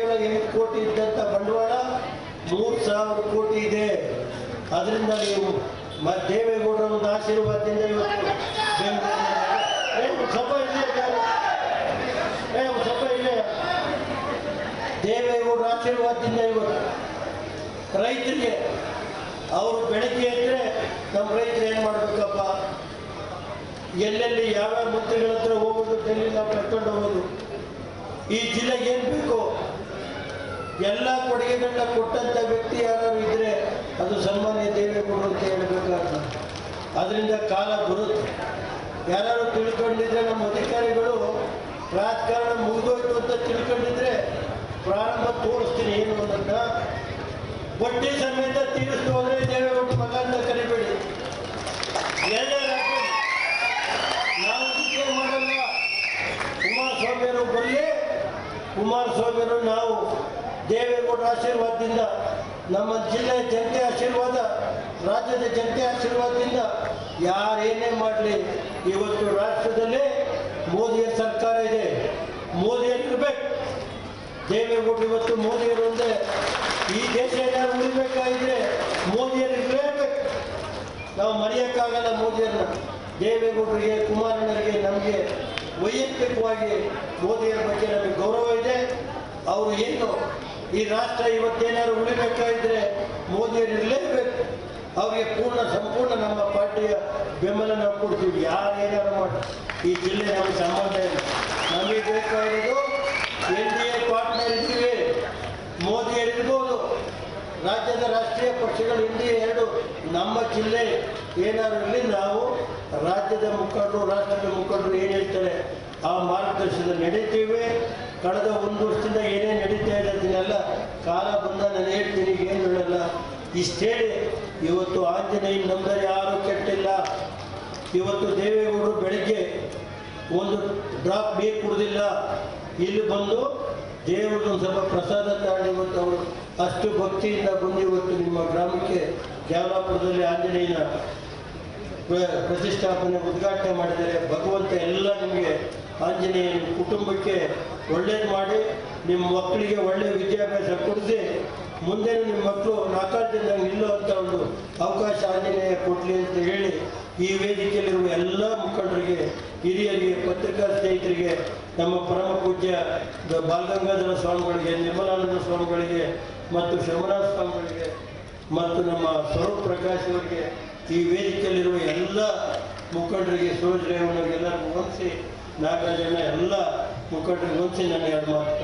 ಕೇವಲ 8 ಕೋಟಿ ಇದ್ದಂಥ ಬಂಡವಾಳ 3,000 ಕೋಟಿ ಇದೆ. ಅದರಿಂದ ನೀವು ದೇವೇಗೌಡರ ಒಂದು ಆಶೀರ್ವಾದದಿಂದ ಇವತ್ತು ದೇವೇಗೌಡರ ಆಶೀರ್ವಾದದಿಂದ ಇವತ್ತು ರೈತರಿಗೆ ಅವರು ಬೆಳಗ್ಗೆ ಇದ್ದರೆ ನಮ್ಮ ರೈತರು ಏನು ಮಾಡಬೇಕಪ್ಪ, ಎಲ್ಲೆಲ್ಲಿ ಯಾವ್ಯಾವ ಮಂತ್ರಿಗಳ ಹತ್ರ ಹೋಗೋದು, ಡೆಲ್ಲಿ ನಾವು ಕರ್ಕೊಂಡು ಹೋಗೋದು, ಈ ಜಿಲ್ಲೆಗೆ ಏನು ಬೇಕು ಎಲ್ಲ ಕೊಡುಗೆಗಳನ್ನ ಕೊಟ್ಟಂಥ ವ್ಯಕ್ತಿ ಯಾರು ಇದ್ದರೆ ಅದು ಸನ್ಮಾನ್ಯ ದೇವೇಗೌಡರು ಅಂತ ಹೇಳಬೇಕಾಗ್ತದೆ. ಅದರಿಂದ ಕಾಲ ಬರುತ್ತೆ. ಯಾರು ತಿಳ್ಕೊಂಡಿದ್ರೆ ನಮ್ಮ ಅಧಿಕಾರಿಗಳು ರಾಜಕಾರಣ ಮುಗಿದೋಯ್ತು ಅಂತ ತಿಳ್ಕೊಂಡಿದ್ರೆ ಪ್ರಾರಂಭ ತೋರಿಸ್ತೀನಿ ಏನು ಅನ್ನೋದನ್ನ ಬಡ್ಡಿ ಸಮೇತ ತೀರಿಸ್ತು ಹೋದರೆ ದೇವೇಗೌಡ ಮಗ ಅಂತ ಕರಿಬೇಡಿ. ನಾವು ಟೀಕೆ ಮಾಡಲ್ಲ. ಕುಮಾರಸ್ವಾಮಿಯವರು ಬರಲಿ, ಕುಮಾರಸ್ವಾಮಿಯವರು ನಾವು ದೇವೇಗೌಡರ ಆಶೀರ್ವಾದದಿಂದ, ನಮ್ಮ ಜಿಲ್ಲೆಯ ಜನತೆ ಆಶೀರ್ವಾದ, ರಾಜ್ಯದ ಜನತೆ ಆಶೀರ್ವಾದದಿಂದ ಯಾರೇನೇ ಮಾಡಲಿ ಇವತ್ತು ರಾಷ್ಟ್ರದಲ್ಲಿ ಮೋದಿಯ ಸರ್ಕಾರ ಇದೆ. ಮೋದಿಯಲ್ಲಿರ್ಬೇಕು. ದೇವೇಗೌಡರು ಇವತ್ತು ಮೋದಿಯರು ಒಂದೇ. ಈ ದೇಶ ಏನಾದ್ರು ಉಳಿಬೇಕಾಗಿದ್ರೆ ಮೋದಿಯಲ್ಲಿರಲೇಬೇಕು. ನಾವು ಮರೆಯೋಕ್ಕಾಗಲ್ಲ ಮೋದಿಯರನ್ನ. ದೇವೇಗೌಡರಿಗೆ, ಕುಮಾರಣ್ಣರಿಗೆ, ನಮಗೆ ವೈಯಕ್ತಿಕವಾಗಿ ಮೋದಿಯರ ಬಗ್ಗೆ ನಮಗೆ ಗೌರವ ಇದೆ. ಅವರು ಏನು ಈ ರಾಷ್ಟ್ರ ಇವತ್ತೇನಾದ್ರು ಉಳಿಬೇಕಾಗಿದ್ರೆ ಮೋದಿಯರಿರಲೇಬೇಕು. ಅವರಿಗೆ ಸಂಪೂರ್ಣ ನಮ್ಮ ಪಾರ್ಟಿಯ ಬೆಂಬಲ ನಾವು ಕೊಡ್ತೀವಿ. ಯಾರೇನಾದ್ರು ಮಾಡಿ ಈ ಜಿಲ್ಲೆ ನಮಗೆ ಸಂಬಂಧ ಇಲ್ಲ. ನಮಗೆ ಬೇಕಾಗಿರೋದು NDA ಪಾರ್ಟ್ನರ್ ಇದ್ದೀವಿ. ಮೋದಿಯರಿರ್ಬೋದು, ರಾಜ್ಯದ ರಾಷ್ಟ್ರೀಯ ಪಕ್ಷಗಳು NDA 2. ನಮ್ಮ ಜಿಲ್ಲೆ ಏನಾದ್ರು ಇರಲಿ, ನಾವು ರಾಜ್ಯದ ಮುಖಂಡರು, ರಾಷ್ಟ್ರದ ಮುಖಂಡರು ಏನು ಹೇಳ್ತಾರೆ ಆ ಮಾರ್ಗದರ್ಶನ ನಡೀತೀವಿ. ಕಳೆದ 1 ವರ್ಷದಿಂದ ಏನೇನು ನಡೀತಾ ಇದೆ ಅದನ್ನೆಲ್ಲ ಕಾಲ ಬಂದ ನಾನು ಹೇಳ್ತೀನಿ, ಏನು ಹೇಳಲ್ಲ. ಇಷ್ಟೇ ಇವತ್ತು ಆಂಜನೇಯ ನಮ್ಮದಲ್ಲಿ ಯಾರೂ ಕೆಟ್ಟಿಲ್ಲ. ಇವತ್ತು ದೇವೇಗೌಡರು ಬೆಳಗ್ಗೆ ಒಂದು ಡ್ರಾಪ್ ನೀರು ಕುಡಿದಿಲ್ಲ. ಇಲ್ಲಿ ಬಂದು ದೇವರದೊಂದು ಸ್ವಲ್ಪ ಪ್ರಸಾದ ತಗೊಂಡು ಇವತ್ತು ಅವರು ಅಷ್ಟು ಭಕ್ತಿಯಿಂದ ಬಂದು ಇವತ್ತು ನಿಮ್ಮ ಗ್ರಾಮಕ್ಕೆ ಜಾವಲಾಪುರದಲ್ಲಿ ಆಂಜನೇಯನ ಪ್ರತಿಷ್ಠಾಪನೆ ಉದ್ಘಾಟನೆ ಮಾಡಿದ್ದಾರೆ. ಭಗವಂತ ಎಲ್ಲ ನಿಮಗೆ ಆಂಜನೇಯ ನಿಮ್ಮ ಕುಟುಂಬಕ್ಕೆ ಒಳ್ಳೇದು ಮಾಡಿ, ನಿಮ್ಮ ಮಕ್ಕಳಿಗೆ ಒಳ್ಳೆಯ ವಿದ್ಯಾಭ್ಯಾಸ ಕೊಡಿಸಿ, ಮುಂದೆ ನಿಮ್ಮ ಮಕ್ಕಳು 4 ಜನ ನಿಲ್ಲುವಂಥ ಒಂದು ಅವಕಾಶ ಆಂಜನೇಯ ಕೊಡಲಿ ಅಂತ ಹೇಳಿ ಈ ವೇದಿಕೆಯಲ್ಲಿರುವ ಎಲ್ಲ ಮುಖಂಡರಿಗೆ, ಹಿರಿಯರಿಗೆ, ಪತ್ರಿಕಾ ಸ್ನೇಹಿತರಿಗೆ, ನಮ್ಮ ಪರಮ ಪೂಜ್ಯ ಬಾಲಗಂಗಾಧರ ಸ್ವಾಮಿಗಳಿಗೆ, ನಿರ್ಮಲಾನಂದ ಸ್ವಾಮಿಗಳಿಗೆ ಮತ್ತು ಶಂಭುನಾಥ ಸ್ವಾಮಿಗಳಿಗೆ ಮತ್ತು ನಮ್ಮ ಸ್ವರೂಪ್ ಪ್ರಕಾಶ್ ಅವರಿಗೆ, ಈ ವೇದಿಕೆಯಲ್ಲಿರುವ ಎಲ್ಲ ಮುಖಂಡರಿಗೆ, ಸೋಜರೇವನಿಗೆಲ್ಲರಿಗೂ ವಂದಿಸಿ, ನಾಗರಾಜನ ಎಲ್ಲ ಮುಖಂಡರಿಗೆ ವಂದಿಸಿ ನಾನು 2 ಮಾತು